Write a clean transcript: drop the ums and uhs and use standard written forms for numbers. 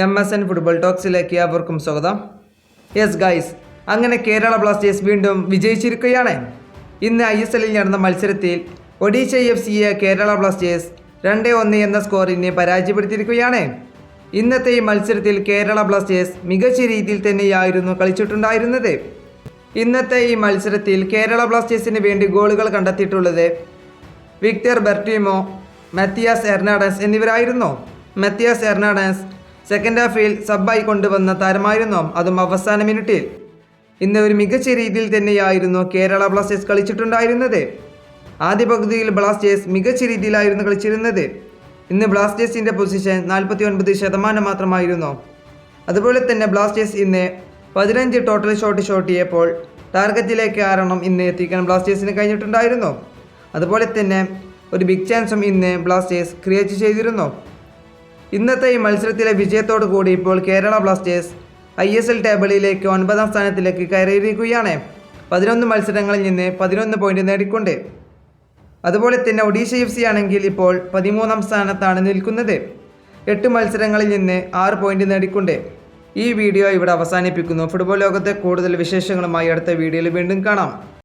MSN football ടോക്സിലേക്ക് അവർക്കും സ്വാഗതം. Yes guys, അങ്ങനെ കേരള ബ്ലാസ്റ്റേഴ്സ് വീണ്ടും വിജയിച്ചിരിക്കുകയാണ്. ഇന്ന് ISLൽ നടന്ന മത്സരത്തിൽ ഒഡീഷ FCയെ കേരള ബ്ലാസ്റ്റേഴ്സ് 2-1 എന്ന സ്കോറിന് പരാജയപ്പെടുത്തിയിരിക്കുകയാണ്. ഇന്നത്തെ ഈ മത്സരത്തിൽ കേരള ബ്ലാസ്റ്റേഴ്സ് മികച്ച രീതിയിൽ തന്നെയായിരുന്നു കളിച്ചിട്ടുണ്ടായിരുന്നത്. ഇന്നത്തെ ഈ മത്സരത്തിൽ കേരള ബ്ലാസ്റ്റേഴ്സിന് വേണ്ടി ഗോളുകൾ കണ്ടെത്തിയിട്ടുള്ളത് വിക്ടർ ബെർട്ടിമോ, മത്തിയാസ് എർണാഡസ് എന്നിവരായിരുന്നു. മത്തിയാസ് എർണാഡസ് സെക്കൻഡ് ഹാഫിൽ സബ്ബായി കൊണ്ടുവന്ന താരമായിരുന്നു, അതും അവസാന മിനിറ്റിൽ. ഇന്ന് ഒരു മികച്ച രീതിയിൽ തന്നെയായിരുന്നു കേരള ബ്ലാസ്റ്റേഴ്സ് കളിച്ചിട്ടുണ്ടായിരുന്നത്. ആദ്യ പകുതിയിൽ ബ്ലാസ്റ്റേഴ്സ് മികച്ച രീതിയിലായിരുന്നു കളിച്ചിരുന്നത്. ഇന്ന് ബ്ലാസ്റ്റേഴ്സിൻ്റെ പൊസിഷൻ 49% മാത്രമായിരുന്നു. അതുപോലെ തന്നെ ബ്ലാസ്റ്റേഴ്സ് ഇന്ന് 15 ടോട്ടൽ ഷോട്ട് ചെയ്യപ്പോൾ ടാർഗറ്റിലേക്ക് 6 ഇന്ന് എത്തിക്കാൻ ബ്ലാസ്റ്റേഴ്സിന് കഴിഞ്ഞിട്ടുണ്ടായിരുന്നു. അതുപോലെ തന്നെ ഒരു ബിഗ് ചാൻസും ഇന്ന് ബ്ലാസ്റ്റേഴ്സ് ക്രിയേറ്റ് ചെയ്തിരുന്നു. ഇന്നത്തെ ഈ മത്സരത്തിലെ വിജയത്തോടു കൂടി ഇപ്പോൾ കേരള ബ്ലാസ്റ്റേഴ്സ് ISL ടേബിളിലേക്ക് 9ാം സ്ഥാനത്തിലേക്ക് കയറിയിരിക്കുകയാണ്. 11 മത്സരങ്ങളിൽ നിന്ന് 11 പോയിന്റ് നേടിക്കൊണ്ട്. അതുപോലെ തന്നെ ഒഡീഷ FC ആണെങ്കിൽ ഇപ്പോൾ 13ാം സ്ഥാനത്താണ് നിൽക്കുന്നത്, 8 മത്സരങ്ങളിൽ നിന്ന് 6 പോയിന്റ് നേടിക്കൊണ്ട്. ഈ വീഡിയോ ഇവിടെ അവസാനിപ്പിക്കുന്നു. ഫുട്ബോൾ ലോകത്തെ കൂടുതൽ വിശേഷങ്ങളുമായി അടുത്ത വീഡിയോയിൽ വീണ്ടും കാണാം.